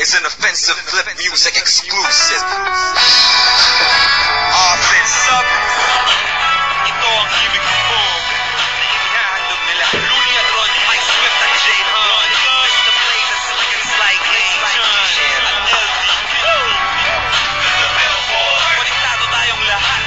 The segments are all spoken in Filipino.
is an offensive flip music exclusive. Offense up. Ito ang ibig mo. Inihandog nila Looney at Ron, Mike Swift at Jane Hunt. Mr. Blaze at Silicon Sly Glaze at LD. Konektado tayong lahat.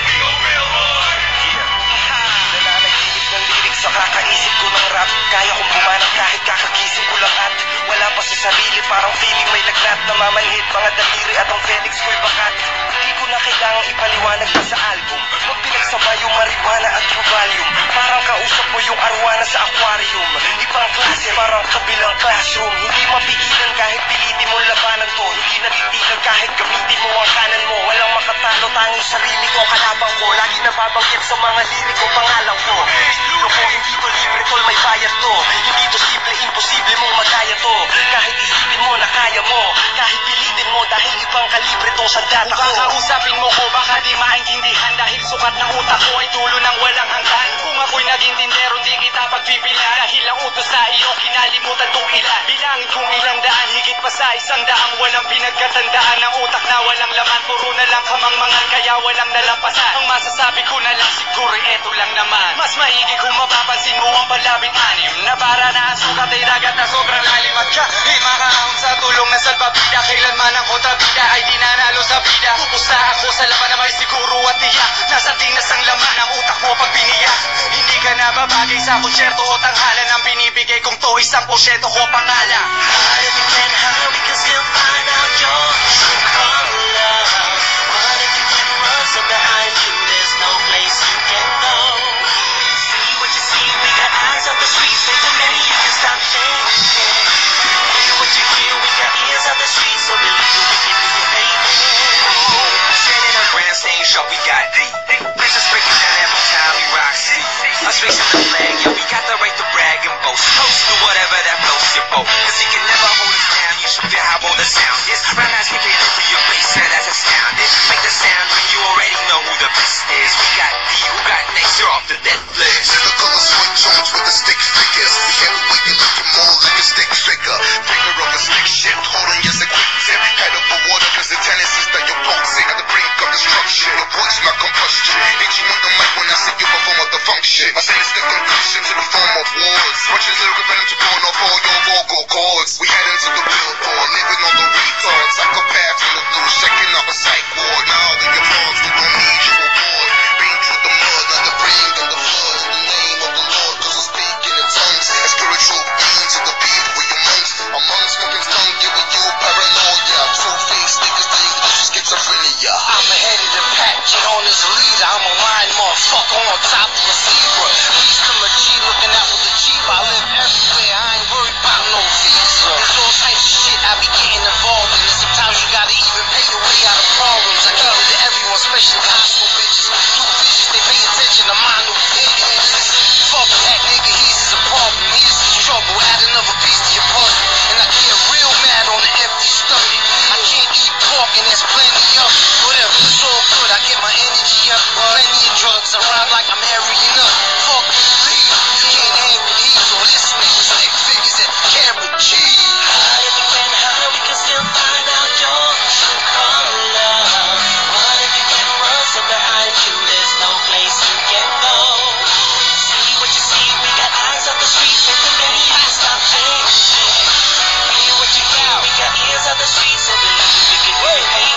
Nananaginip ng lyrics sa kakaisip ko ng rap. Kaya kong bumanang kahit kakagising ko lang at wala pa sa sarili, parang feeling may lagnat. Namamanhid mga daliri at ang Felix ko'y bakat. Hindi ko na kailangang ipaliwanag pa sa album. Pag pinagsama yung marijuana at true volume, parang kausap mo yung arwana sa aquarium. Ibang klase, parang kabilang classroom. Hindi mapigilan kahit pilitin mo labanan to. Hindi natitigan kahit gamitin mo ang kanan mo. Walang makatalo, tanging sarili ko, kalabang ko. Lagi nababanggit sa mga liriko, pangalan ko. Estilo ko, hindi to libre, tol, may bayad to. Hindi to simple, imposible mong magkaya to. Kahit isipin mo na kaya mo, kahit pilitin mo, dahil ibang kalibre tong sandata ko. Kung kakausapin mo ko, baka di maintindihan. Dahil sukat ng utak ko ay tulo ng walang hanggan. Kung ako'y naging tindero, di kita pagpipila. Dahil ang utos sa iyo, kinalimutan kong ilan. Bilangin kung ilang daan, higit pa sa 100. Walang pinagkatandaan ng utak na walang laman. Puro na lang kamangmangan, kaya walang nalampasan. Ang masasabi ko na lang siguro, eto lang naman. Mas maigi kung mapapansin mo ang palabing-anim na para na ang sukat ay dagat na sobrang lalim. At siya, di makahawag sa tulong na salbabida. Kailanman ang kontrabida ay di nanalo sa bida. Pupusta ako sa laban na may siguro at tiyak. Nasa tinas ang laman ng utak mo pag biniyak. Hindi ka na babagay sa konsyerto o tanghalan. Ang binibigay kong to, 1% ko pangalan. Hard if you can hide, we can still find out your true color. What if you can run, so behind you there's no place you can go. See what you see, we got eyes on the streets, so many you can stop thinking. Hear what you hear, we got ears on the streets, so believe you, we can do it, baby. Standing on grand stage show, we got bitches breaking down every time we rock city. Us raising the flag, yeah, we got the right to brag and boast. Toast to whatever that floats your boat. Cause you can never hold us down, you should feel how bold the sound is. Round eyes kicking into your face, yeah, that's astounding. Make the sound when you already know who the best is. We got D, who got next, you're off the death list. See the color switch Jones with the stick figures. We heavyweight and looking more like a stick figure. Finger of a stick shift, holding just a quick tip. Head up for water cause the tendencies that you're boxing at the brink of destruction. Your voice like combustion. Itching on the mic when I see you perform at the function. My sinister conclusion to the form of words. Watching lyrical venom to burn off all your vocal cords. We head into the real door, living on the retards. Psychopaths in the blue, shaking up a psych ward. Now that you're frogs, we don't need you aboard. Bring through the mud, like the rain and the flood. In the name of the Lord, cause I'm speaking in tongues. A spiritual being to the beat with your monks. Among smoking tongue, giving you paranoia. Two-faced niggas think this is schizophrenia. I'm ahead of the pack, get on as a leader. I'm a lion, motherfucker, on top of a zebra. Beast of a G, looking out with the Jeep. I live everywhere, I ain't worried about no visa. There's all types of shit I be getting involved in. And sometimes you gotta even pay your way out of problems. I cater to everyone, especially high school bitches. New bitches, they pay attention to my new idiots. Fuck that nigga, he's a problem. He's the struggle, add another piece to your puzzle. And I get real mad on the empty stomach. I can't eat pork and there's plenty of it. Whatever, it's all good, I get my energy up. Plenty of drugs around like I'm hurrying up. Fuck you, leave. You can't handle these, so listening. Stick figures and camera G. Hide if you can hide, we can still find out your true color. What if you can run, so behind you there's no place you can go. See what you see, we got eyes on the streets, so many you can stop thinking. Hear what you hear, we got ears on the streets, so believe we can do it, baby.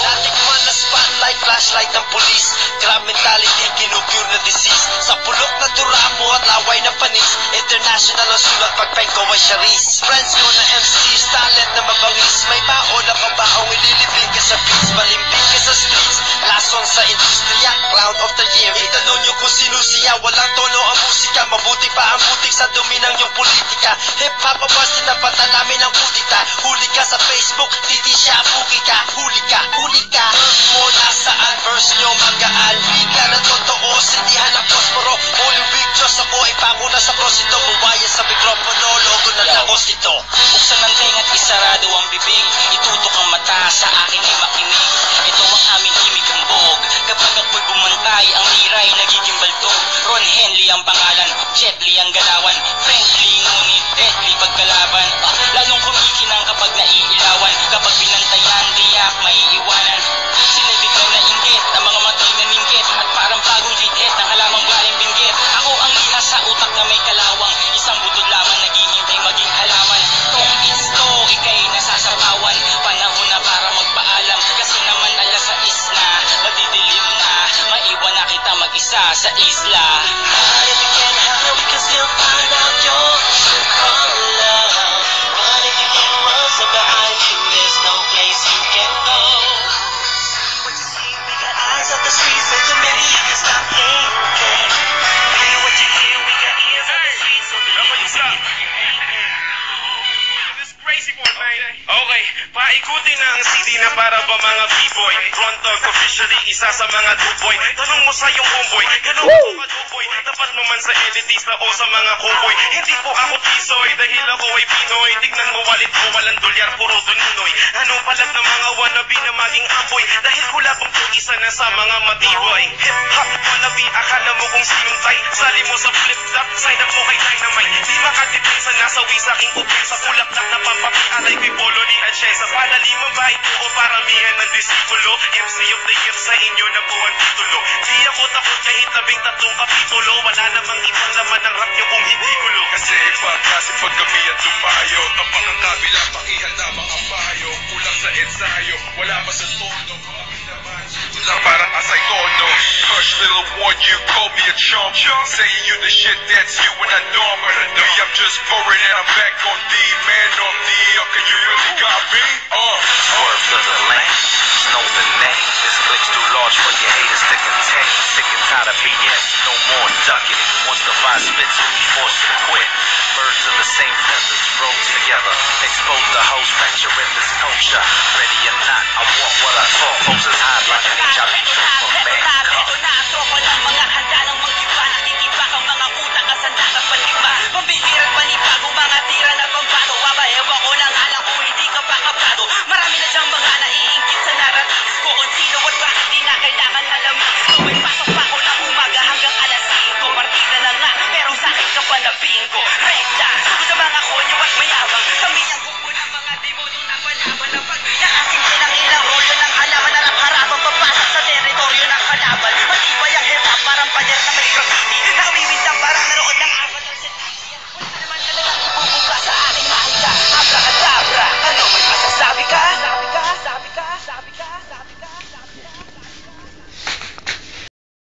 Natikman na spotlight, flashlight ng police. Grab mentality, kinupure na disease. Sa pulok na turamo at laway na panis. International ang sulat pag pengko ay charis. Friends ko na MCs, talent na mabangis. May baon na kabaong ililibing ka sa beats. Balimbing ka sa streets, lason sa industriya. Clown of the year, itanong nyo kung sino siya. Walang tono ang musika, mabuti pa ang butik sa dumi ng iyong politika. Hip-hop ang basit na pata namin ang putita. Huli ka sa Facebook, titi siya, buki ka. Huli ka, huli ka. Mo nasaan verse nyo magaan. Wika na totoo, sindihan ang posporo. Holy week, Diyos ako ay pako na sa cross ito. Buwaya sa mikropono, logo na lakos ito. Buksan ang tenga at isarado ang bibig. Itutok ang mata sa akin ay makinig. Ito ang aming himig ang bog. Kapag ako'y bumantay, ang miray nagiging baldog. Ron Henley ang pangalan, Jet Li ang galawan. Frankly, ngunit deadly pagkalaban. Lalong kumikinang kapag naiilawan. Kapag binantayan, tiyak may iwanan. Sila'y biglang nainggit, ang mga matay naninggit, at parang bagong hit-hit ng halamang galing binggit. Ako ang lihas sa utak na may kalawang, isang butod lamang naghihintay maging halaman. Kung it's to, ika'y nasasapawan, panahon na para magpaalam, kasi naman alas 6 na, magdidilim na, maiwan na kita mag-isa sa isla. But if you can't hide, we can still find out your true color. But if you can't run, so behind you, there's no place you can go. What you see, we got eyes of the streets, so too many you can stop thinking. Hear what you hear, we got ears of the streets, so believe. Crazy boy, man. Okay, paikutin na ang CD na para ba mga B-boy. Ron Dog, officially isa sa mga duboy. Tanong mo sa iyong homeboy, ganun ako ka-duboy. Tapat mo man sa elitista o sa mga cowboy. Hindi po ako tisoy, dahil ako ay Pinoy. Tignan mo walit ko, walang dolyar, puro duninoy. Anong palag ng mga wannabe na maging amboy? Dahil kulapang po isa na sa mga matiboy. Hip-hop wannabe, akala mo kung sinong tay. Sali mo sa flip-flop, sign up mo kay Dynamite. Di makatipin sa nasawi sa aking upin sa kulap-lak na pampapialay ko'y polo ni Achesa. Palaliman ba ito o paramihan ng disipulo? MC of the year sa inyo na po ang titulo. Di ako takot kahit 13 kapitulo. Wala namang ibang laman ng rap nyo kung hindi gulo. Kasi pagkasi pag kami at tumayo, kapag ang kabila pakihalama ang payo. Kulang sa ensayo, wala pa sa tono. Kami naman, lang parang asay tono. Hush little one, you call me a chump. Saying you the shit, that's you and I know me, I'm just pouring and I'm back on D. Man on D, okay, you really got me? Word to the lane, know the name. This click's too large for your haters to contain. Sick and tired of BS, no more ducking. Once the fire spits, you'll be forced to quit. Birds of the same feathers, roll together. Expose the host, fracture in this culture. Ready or not, I walk what I talk. Poses hard like an HIV true for man. Ito na, tropa ng mga handa